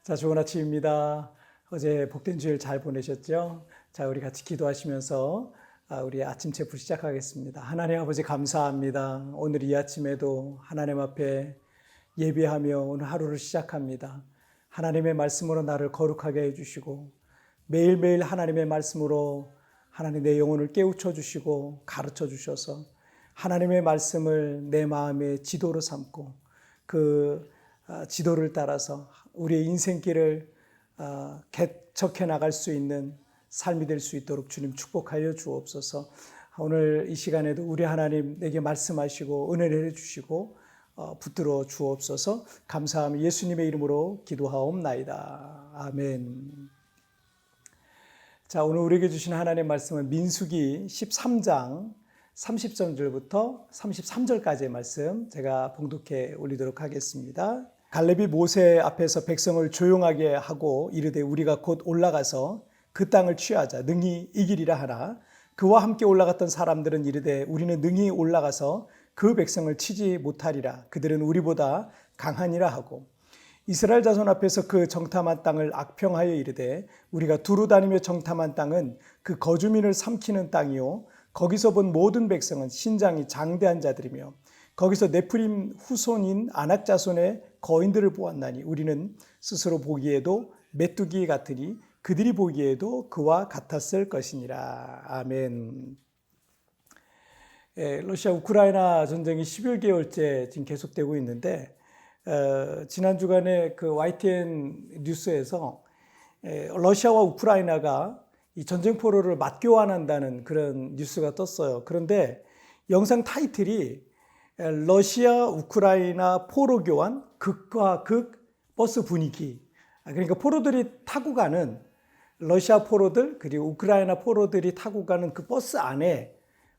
자, 좋은 아침입니다. 어제 복된 주일 잘 보내셨죠? 자, 우리 같이 기도하시면서 우리 아침 체프 시작하겠습니다. 하나님 아버지 감사합니다. 오늘 이 아침에도 하나님 앞에 예배하며 오늘 하루를 시작합니다. 하나님의 말씀으로 나를 거룩하게 해주시고 매일매일 하나님의 말씀으로 하나님 내 영혼을 깨우쳐 주시고 가르쳐 주셔서 하나님의 말씀을 내 마음의 지도로 삼고 그 지도를 따라서 우리의 인생길을 개척해 나갈 수 있는 삶이 될 수 있도록 주님 축복하여 주옵소서. 오늘 이 시간에도 우리 하나님 내게 말씀하시고 은혜를 해주시고 붙들어 주옵소서. 감사하며 예수님의 이름으로 기도하옵나이다. 아멘. 자, 오늘 우리에게 주신 하나님의 말씀은 민수기 13장 30절부터 33절까지의 말씀 제가 봉독해 올리도록 하겠습니다. 갈렙이 모세 앞에서 백성을 조용하게 하고 이르되 우리가 곧 올라가서 그 땅을 취하자 능히 이기리라 하나 그와 함께 올라갔던 사람들은 이르되 우리는 능히 올라가서 그 백성을 치지 못하리라. 그들은 우리보다 강하니라 하고 이스라엘 자손 앞에서 그 정탐한 땅을 악평하여 이르되 우리가 두루 다니며 정탐한 땅은 그 거주민을 삼키는 땅이요 거기서 본 모든 백성은 신장이 장대한 자들이며 거기서 네프림 후손인 아낙 자손의 거인들을 보았나니 우리는 스스로 보기에도 메뚜기 같으니 그들이 보기에도 그와 같았을 것이니라. 아멘. 러시아 우크라이나 전쟁이 11개월째 지금 계속되고 있는데 지난 주간에 그 YTN 뉴스에서 러시아와 우크라이나가 이 전쟁 포로를 맞교환한다는 그런 뉴스가 떴어요. 그런데 영상 타이틀이 러시아 우크라이나 포로 교환 극과 극 버스 분위기. 그러니까 포로들이 타고 가는 러시아 포로들 그리고 우크라이나 포로들이 타고 가는 그 버스 안에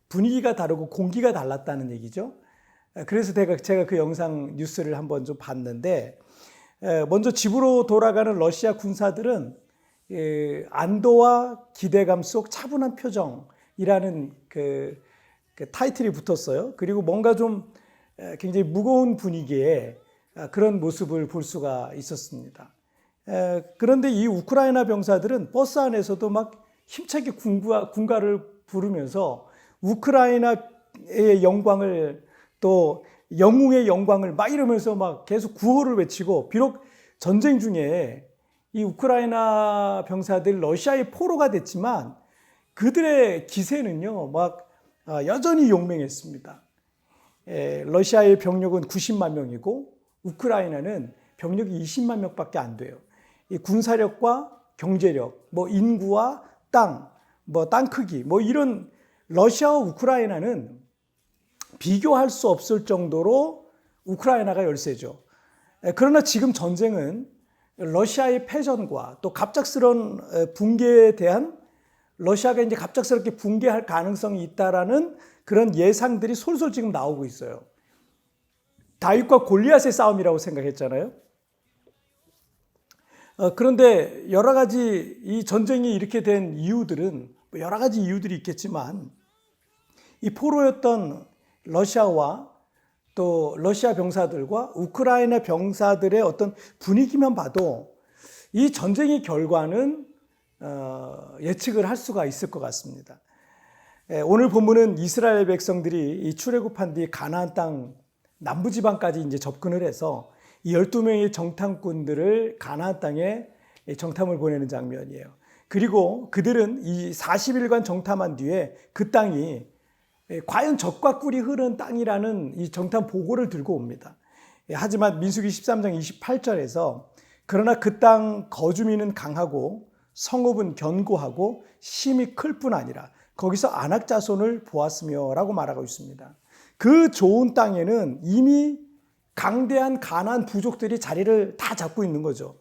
분위기가 다르고 공기가 달랐다는 얘기죠. 그래서 제가 그 영상 뉴스를 한번 좀 봤는데 먼저 집으로 돌아가는 러시아 군사들은 안도와 기대감 속 차분한 표정이라는 그 타이틀이 붙었어요. 그리고 뭔가 좀 굉장히 무거운 분위기에 그런 모습을 볼 수가 있었습니다. 그런데 이 우크라이나 병사들은 버스 안에서도 막 힘차게 군가를 부르면서 우크라이나의 영광을 또 영웅의 영광을 막 이러면서 막 계속 구호를 외치고 비록 전쟁 중에 이 우크라이나 병사들 러시아의 포로가 됐지만 그들의 기세는요 막 여전히 용맹했습니다. 러시아의 병력은 90만 명이고 우크라이나는 병력이 20만 명밖에 안 돼요. 이 군사력과 경제력, 뭐 인구와 땅, 뭐 땅 크기, 뭐 이런 러시아와 우크라이나는 비교할 수 없을 정도로 우크라이나가 열세죠. 그러나 지금 전쟁은 러시아의 패전과 또 갑작스러운 붕괴에 대한 러시아가 이제 갑작스럽게 붕괴할 가능성이 있다라는 그런 예상들이 솔솔 지금 나오고 있어요. 다윗과 골리앗의 싸움이라고 생각했잖아요. 그런데 여러 가지 이 전쟁이 이렇게 된 이유들은 여러 가지 이유들이 있겠지만 이 포로였던 러시아와 또 러시아 병사들과 우크라이나 병사들의 어떤 분위기만 봐도 이 전쟁의 결과는 예측을 할 수가 있을 것 같습니다. 오늘 본문은 이스라엘 백성들이 이 출애굽한 뒤 가나안 땅 남부지방까지 이제 접근을 해서 이 12명의 정탐꾼들을 가나안 땅에 정탐을 보내는 장면이에요. 그리고 그들은 이 40일간 정탐한 뒤에 그 땅이 과연 젖과 꿀이 흐르는 땅이라는 이 정탐 보고를 들고 옵니다. 하지만 민수기 13장 28절에서 그러나 그 땅 거주민은 강하고 성읍은 견고하고 심이 클 뿐 아니라 거기서 아낙 자손을 보았으며 라고 말하고 있습니다. 그 좋은 땅에는 이미 강대한 가나안 부족들이 자리를 다 잡고 있는 거죠.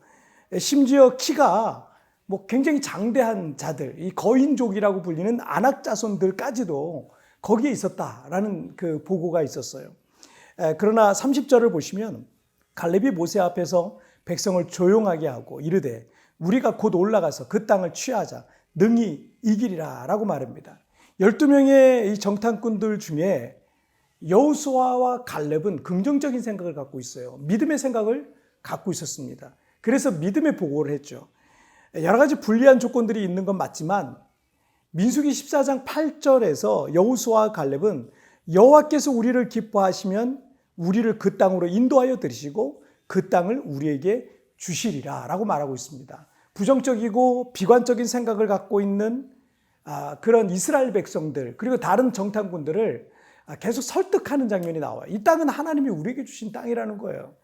심지어 키가 뭐 굉장히 장대한 자들, 이 거인족이라고 불리는 아낙 자손들까지도 거기에 있었다라는 그 보고가 있었어요. 그러나 30절을 보시면 갈렙이 모세 앞에서 백성을 조용하게 하고 이르되 우리가 곧 올라가서 그 땅을 취하자 능히 이기리라 라고 말합니다. 12명의 이 정탐꾼들 중에 여호수아와 갈렙은 긍정적인 생각을 갖고 있어요. 믿음의 생각을 갖고 있었습니다. 그래서 믿음의 보고를 했죠. 여러 가지 불리한 조건들이 있는 건 맞지만 민수기 14장 8절에서 여호수아와 갈렙은 여호와께서 우리를 기뻐하시면 우리를 그 땅으로 인도하여 들이시고 그 땅을 우리에게 주시리라 라고 말하고 있습니다. 부정적이고 비관적인 생각을 갖고 있는 그런 이스라엘 백성들 그리고 다른 정탐꾼들을 계속 설득하는 장면이 나와요. 이 땅은 하나님이 우리에게 주신 땅이라는 거예요.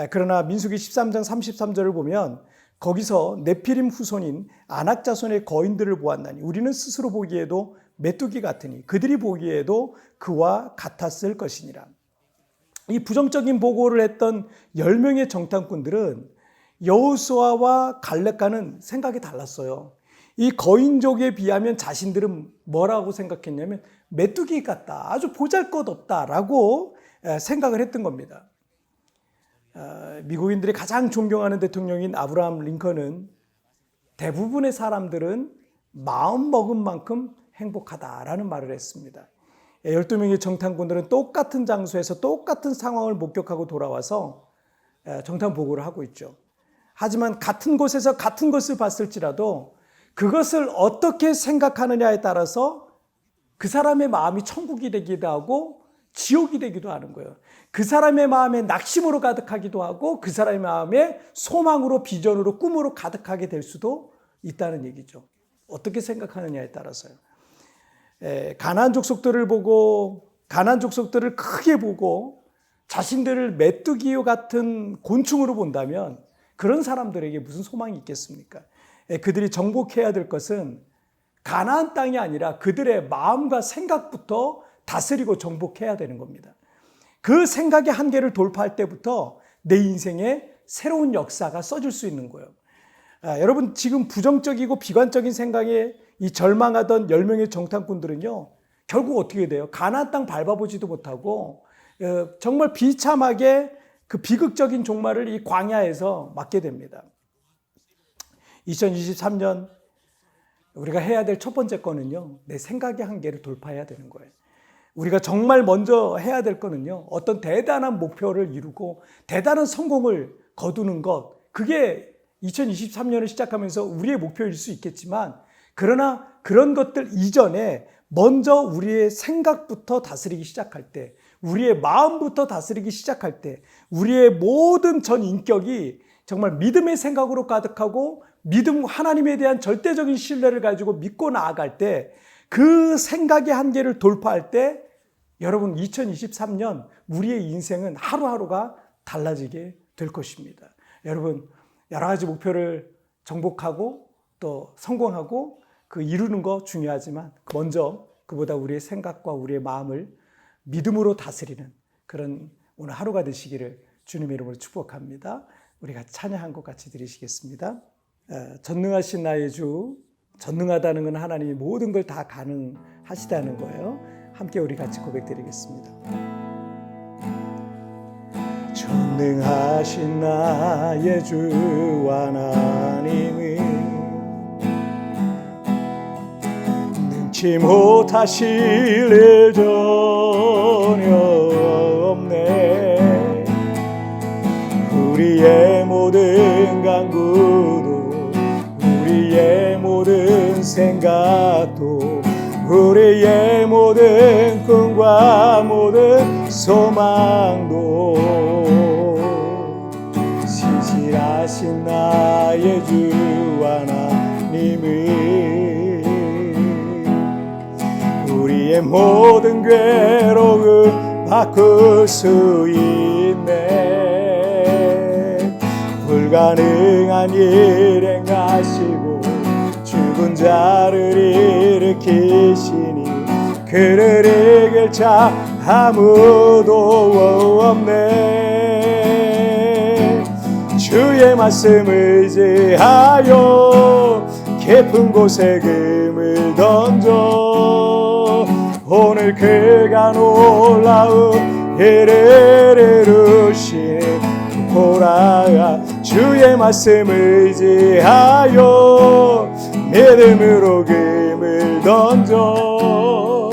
그러나 민수기 13장 33절을 보면 거기서 네피림 후손인 아낙 자손의 거인들을 보았나니 우리는 스스로 보기에도 메뚜기 같으니 그들이 보기에도 그와 같았을 것이니라. 이 부정적인 보고를 했던 10명의 정탐꾼들은 여호수아와 갈렙과는 생각이 달랐어요. 이 거인족에 비하면 자신들은 뭐라고 생각했냐면 메뚜기 같다, 아주 보잘것없다라고 생각을 했던 겁니다. 미국인들이 가장 존경하는 대통령인 아브라함 링컨은 대부분의 사람들은 마음 먹은 만큼 행복하다라는 말을 했습니다. 12명의 정탐꾼들은 똑같은 장소에서 똑같은 상황을 목격하고 돌아와서 정탐 보고를 하고 있죠. 하지만 같은 곳에서 같은 것을 봤을지라도 그것을 어떻게 생각하느냐에 따라서 그 사람의 마음이 천국이 되기도 하고 지옥이 되기도 하는 거예요. 그 사람의 마음에 낙심으로 가득하기도 하고 그 사람의 마음에 소망으로 비전으로 꿈으로 가득하게 될 수도 있다는 얘기죠. 어떻게 생각하느냐에 따라서요. 가나안 족속들을 보고 가나안 족속들을 크게 보고 자신들을 메뚜기와 같은 곤충으로 본다면 그런 사람들에게 무슨 소망이 있겠습니까? 그들이 정복해야 될 것은 가나안 땅이 아니라 그들의 마음과 생각부터 다스리고 정복해야 되는 겁니다. 그 생각의 한계를 돌파할 때부터 내 인생에 새로운 역사가 써질 수 있는 거예요. 여러분 지금 부정적이고 비관적인 생각에 이 절망하던 10명의 정탐꾼들은요 결국 어떻게 돼요? 가나안 땅 밟아보지도 못하고 정말 비참하게 그 비극적인 종말을 이 광야에서 맞게 됩니다. 2023년 우리가 해야 될 첫 번째 거는요 내 생각의 한계를 돌파해야 되는 거예요. 우리가 정말 먼저 해야 될 거는요 어떤 대단한 목표를 이루고 대단한 성공을 거두는 것, 그게 2023년을 시작하면서 우리의 목표일 수 있겠지만 그러나 그런 것들 이전에 먼저 우리의 생각부터 다스리기 시작할 때, 우리의 마음부터 다스리기 시작할 때 우리의 모든 전 인격이 정말 믿음의 생각으로 가득하고 믿음, 하나님에 대한 절대적인 신뢰를 가지고 믿고 나아갈 때 그 생각의 한계를 돌파할 때 여러분 2023년 우리의 인생은 하루하루가 달라지게 될 것입니다. 여러분 여러 가지 목표를 정복하고 또 성공하고 그 이루는 거 중요하지만 먼저 그보다 우리의 생각과 우리의 마음을 믿음으로 다스리는 그런 오늘 하루가 되시기를 주님의 이름으로 축복합니다. 우리가 찬양한 것 같이 드리시겠습니다. 전능하신 나의 주, 전능하다는 건 하나님이 모든 걸 다 가능하시다는 거예요. 함께 우리 같이 고백드리겠습니다. 전능하신 나의 주 하나님은 능치 못하실 일 전혀 없네. 우리의 모든 간구도 우리의 모든 생각도 우리의 모든 꿈과 모든 소망도 신실하신 나의 주 하나님은 우리의 모든 괴로움 바꿀 수 있네. 불가능한 일 행하시고 죽은 자를 일으키시니 그를 이길 자 아무도 없네. 주의 말씀을 의지하여 깊은 곳에 금을 던져 오늘 그가 놀라운 일을 이루시는 보라. 주의 말씀을 의지하여 믿음으로 금을 던져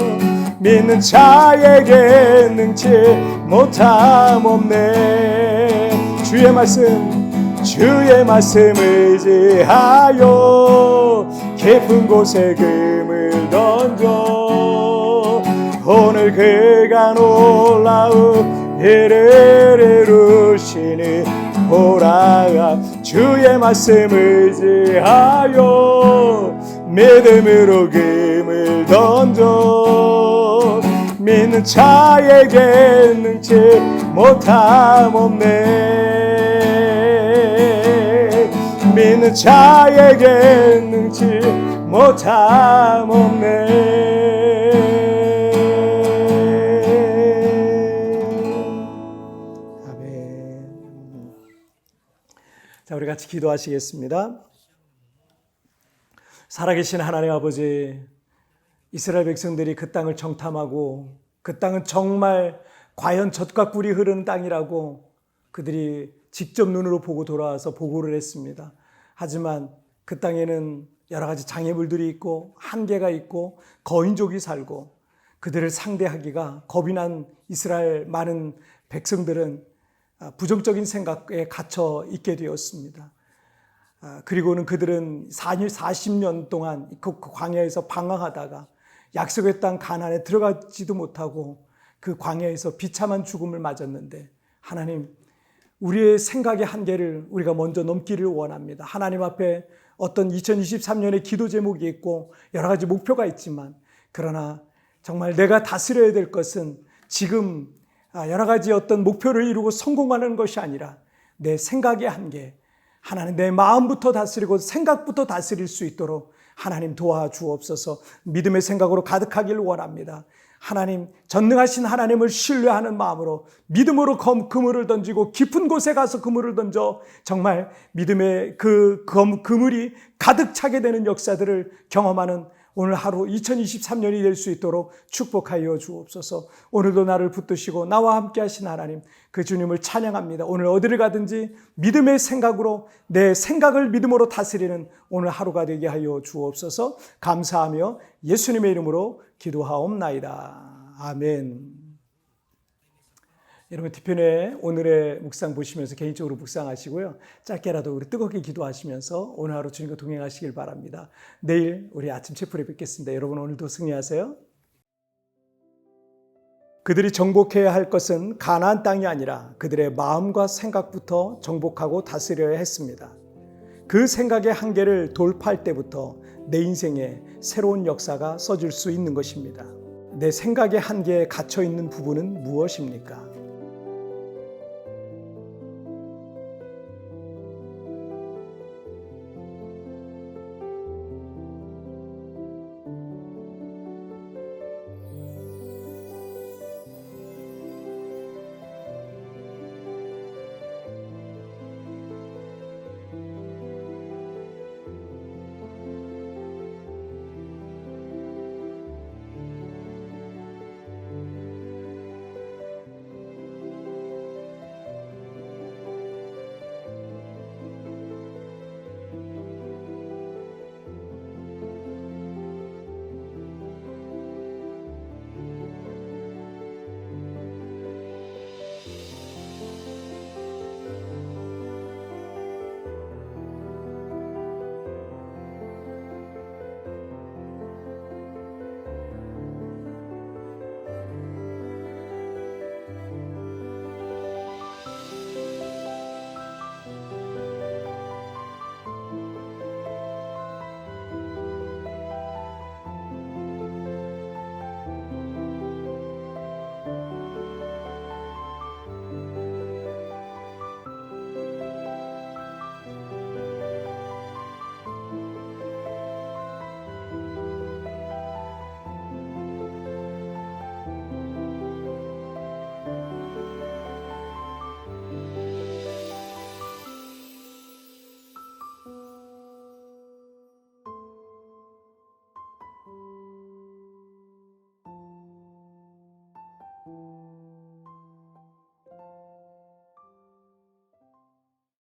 믿는 자에게 능치 못함 없네. 주의 말씀 주의 말씀 의지하여 깊은 곳에 금을 던져 오늘 그가 놀라운 일을 이루시니 보라. 주의 말씀 의지하여 믿음으로 금을 던져 믿는 자에게 능치 못함 없네. 믿는 자에게 능치 못함 없네. 아멘. 자, 우리 같이 기도하시겠습니다. 살아계신 하나님 아버지, 이스라엘 백성들이 그 땅을 정탐하고 그 땅은 정말 과연 젖과 꿀이 흐르는 땅이라고 그들이 직접 눈으로 보고 돌아와서 보고를 했습니다. 하지만 그 땅에는 여러 가지 장애물들이 있고 한계가 있고 거인족이 살고 그들을 상대하기가 겁이 난 이스라엘 많은 백성들은 부정적인 생각에 갇혀 있게 되었습니다. 그리고는 그들은 40년 동안 그 광야에서 방황하다가 약속의 땅 가나안에 들어가지도 못하고 그 광야에서 비참한 죽음을 맞았는데, 하나님, 우리의 생각의 한계를 우리가 먼저 넘기를 원합니다. 하나님 앞에 어떤 2023년의 기도 제목이 있고 여러 가지 목표가 있지만, 그러나 정말 내가 다스려야 될 것은 지금 여러 가지 어떤 목표를 이루고 성공하는 것이 아니라 내 생각의 한계, 하나님 내 마음부터 다스리고 생각부터 다스릴 수 있도록 하나님 도와주옵소서. 믿음의 생각으로 가득하기를 원합니다. 하나님, 전능하신 하나님을 신뢰하는 마음으로 믿음으로 그물을 던지고 깊은 곳에 가서 그물을 던져 정말 믿음의 그 그물이 가득 차게 되는 역사들을 경험하는 오늘 하루 2023년이 될 수 있도록 축복하여 주옵소서. 오늘도 나를 붙드시고 나와 함께 하신 하나님, 그 주님을 찬양합니다. 오늘 어디를 가든지 믿음의 생각으로 내 생각을 믿음으로 다스리는 오늘 하루가 되게 하여 주옵소서. 감사하며 예수님의 이름으로 기도하옵나이다. 아멘. 여러분, 뒤편에 오늘의 묵상 보시면서 개인적으로 묵상하시고요. 짧게라도 우리 뜨겁게 기도하시면서 오늘 하루 주님과 동행하시길 바랍니다. 내일 우리 아침 채플에 뵙겠습니다. 여러분, 오늘도 승리하세요. 그들이 정복해야 할 것은 가나안 땅이 아니라 그들의 마음과 생각부터 정복하고 다스려야 했습니다. 그 생각의 한계를 돌파할 때부터 내 인생에 새로운 역사가 써질 수 있는 것입니다. 내 생각의 한계에 갇혀 있는 부분은 무엇입니까?